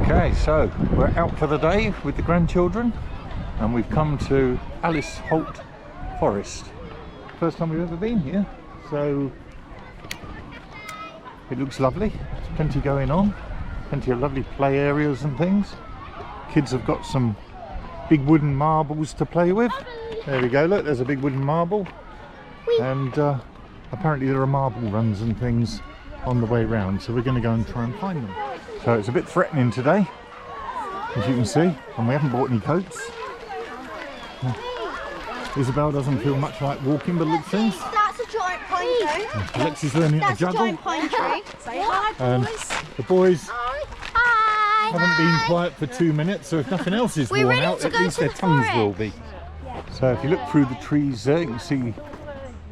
Okay, so we're out for the day with the grandchildren and we've come to Alice Holt Forest. First time we've ever been here, so it looks lovely. There's plenty going on, plenty of lovely play areas and things. Kids have got some big wooden marbles to play with. There we go, look, there's a big wooden marble. And apparently there are marble runs and things on the way round, so we're going to go and try and find them. So it's a bit threatening today, as you can see, and we haven't bought any coats. Isabel doesn't feel much like walking, but look, things. That's a giant pine tree. Lexi's learning to juggle. That's a giant pine tree. Say hi, boys. The boys Hi. haven't been quiet for 2 minutes, so if nothing else is worn out, at least their tongues will be. So if you look through the trees there, you can see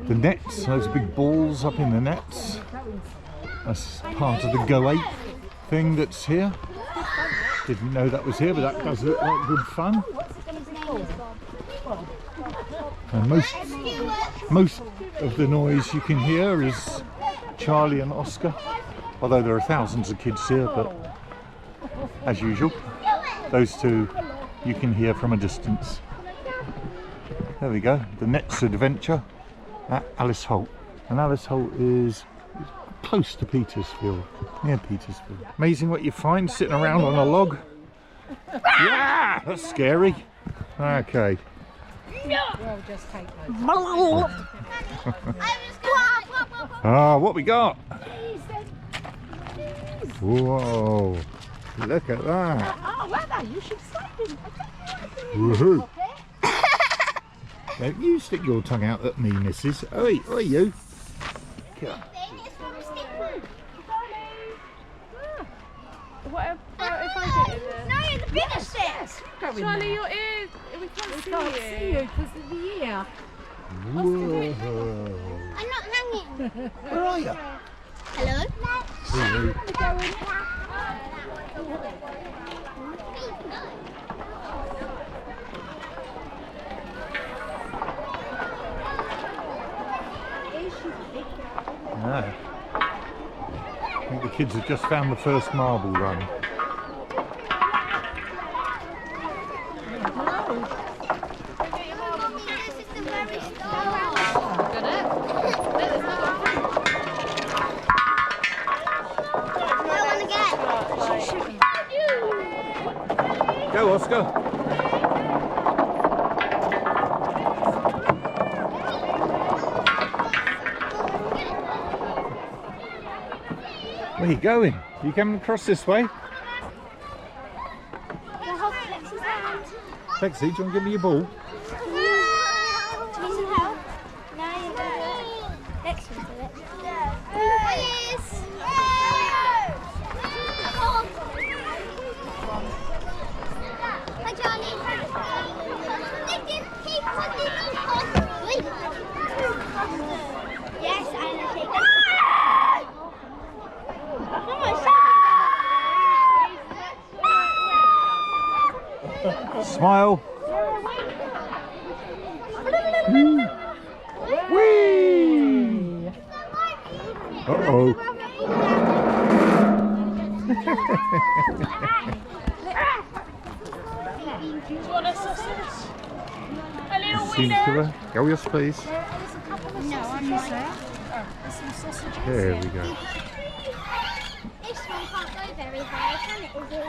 the nets, those big balls up in the nets. That's part of the Go Ape thing that's here. Didn't know that was here, but that does look like good fun. And most of the noise you can hear is Charlie and Oscar, although there are thousands of kids here, but as usual, those two you can hear from a distance. There we go, the next adventure at Alice Holt. And Alice Holt is close to Petersfield, near Petersfield. Amazing what you find sitting around on a log. Yeah, that's scary. Okay. What we got? Whoa, look at that. Oh, well, you should slide in. Woohoo. Don't you stick your tongue out at me, missus. Oi, oi, you. What about if I get in there? No, the biggest bit. Charlie, your ears, we can't see you because of the ear. Whoa. I'm not hanging. Where are you? Hello? Hello. No. I think the kids have just found the first marble run. Go, Oscar. Where are you going? Are you coming across this way? Lexi, do you want to give me your ball? Smile. Whee! Uh-oh. Do you want a sausage? A little Seems to her. Oh, yes, please. No, I'm not. Some sausages. There we go. This one can't go very high, can it? Is it?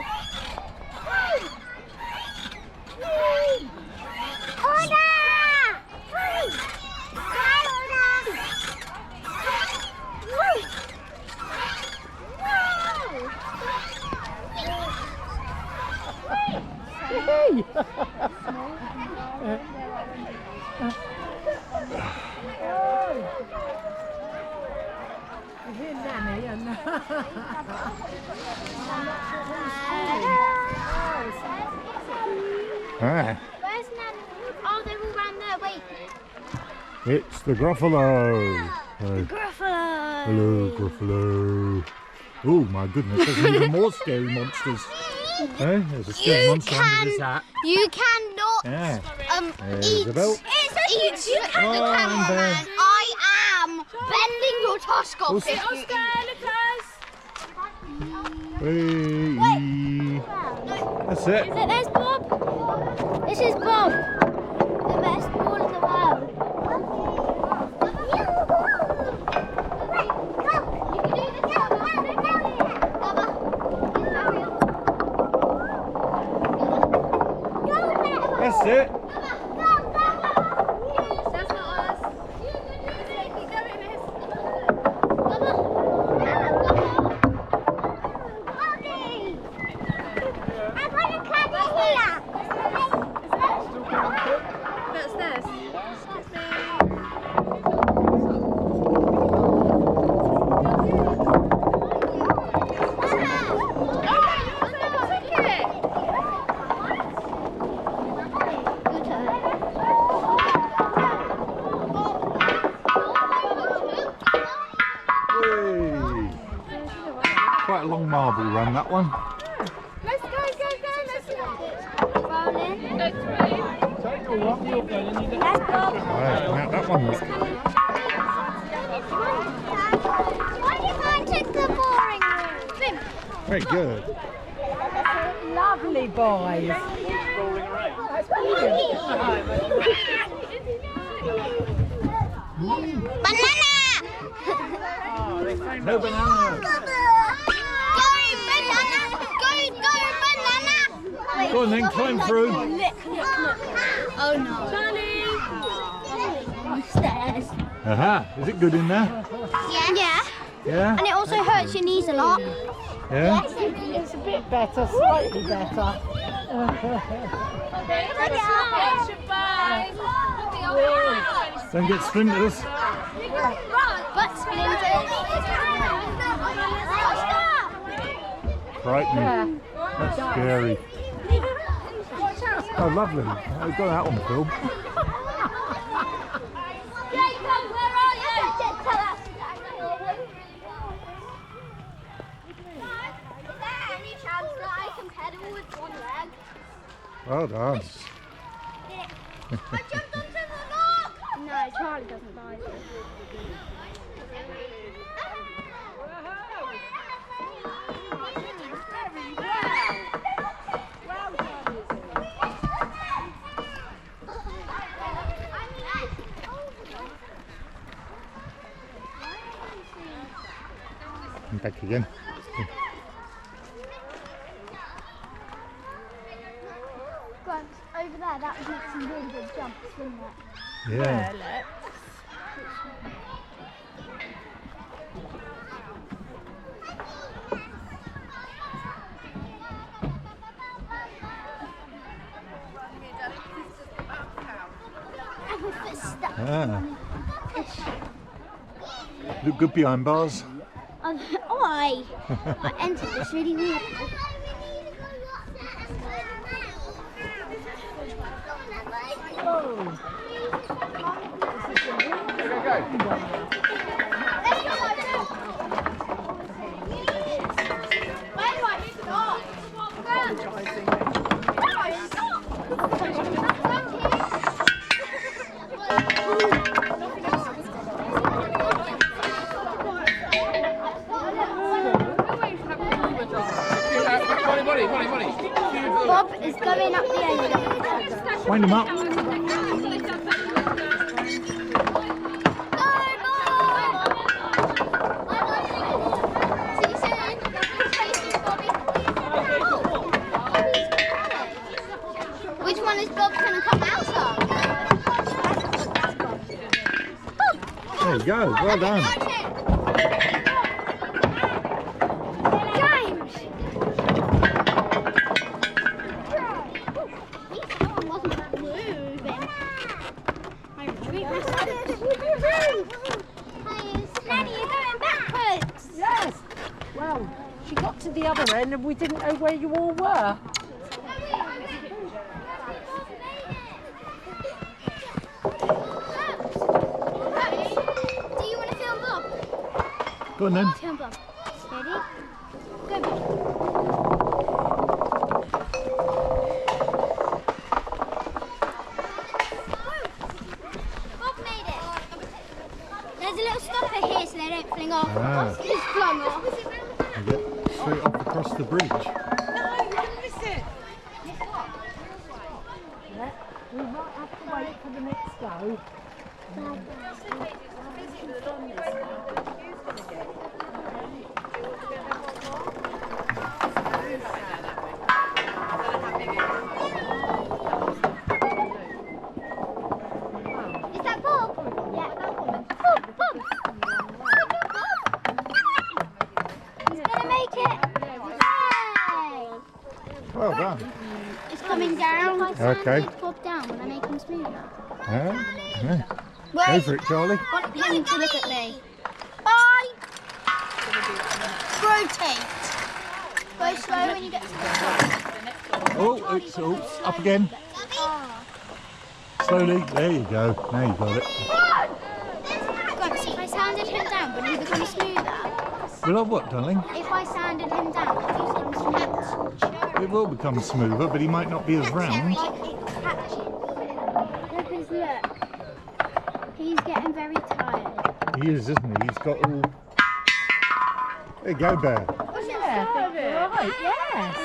Ah, Where's Nan? Oh, they're all round there. Wait. it's the Gruffalo. Gruffalo. Hello, Gruffalo. Oh my goodness, there's even more scary monsters. Hey, there's a scary monster under this hat. You cannot Yeah. eat. Isabel. Eat the cameraman. Ben. I am bending your tusk off. Also- Oscar, look us! Hey. That's it. Look, there's Bob. This is Bob. The best ball in the world. That's it. Quite a long marble run, that one. Let's go. Rolling. That's Bob. Right, now that one. Why do you take the boring swim? Very good. Lovely boys. Banana! No banana. Go banana! Go banana! Go on then, climb through. Oh no. Stairs. Aha, is it good in there? Yeah. Yeah? And it also hurts your knees a lot. Yeah? It's a bit better, slightly better. Don't get splinters. Butt splinters. Frightening. That's scary. Oh, lovely. I've got that on film. Jacob, where are you? Is there any chance that I can pedal with one leg? Well done. I jumped onto the log! No, Charlie doesn't like it. And back again. Go on, over there, that would make some really good jumps, wouldn't it? Yeah. Ah. Look good behind bars. I entered this really weird. Bob is going up the end. Wind him up. Which one is Bob going to come out of? There you go. Well done. James! Daddy, you're going backwards! Yes. Well, she got to the other end and we didn't know where you all were. Do you want to film Bob? Go on then. Film Bob. Ready? Go, Bob. Bob made it. There's a little stopper here so they don't fling off. Ah. It's flung off. You get straight off across the bridge. No, you missed it. go. Is that Bob? Yeah. Bob. He's gonna make it. Yay! Well done. It's coming down. Okay. Bob down when I make him smoother. Yeah. Go for it, Charlie. I want him to look at me. Bye. Rotate. Go slow when you get to the top. Oh, it's up again. Slowly. There you go. Now you got it. God, see, if I sanded him down, would he become smoother? Will I what, darling? If I sanded him down, would he become smoother? It will become smoother, but he might not be as round. Because look, he's getting very tired. He is, isn't he? He's got all... There you go, Bear. Yeah, right, yes.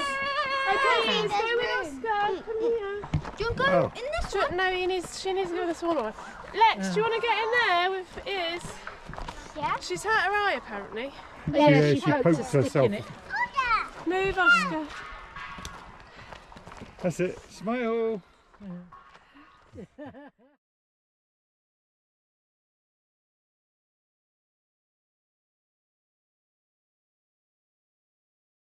Okay, let's go with Oscar. Come here. Do you want to go Oh. in this Do you- No, she needs to go with the smaller one. Lex, do you want to get in there with Iz? Yeah? She's hurt her eye apparently. Yeah, she poked poked a stick herself. in it. Move, Oscar. That's it. Smile.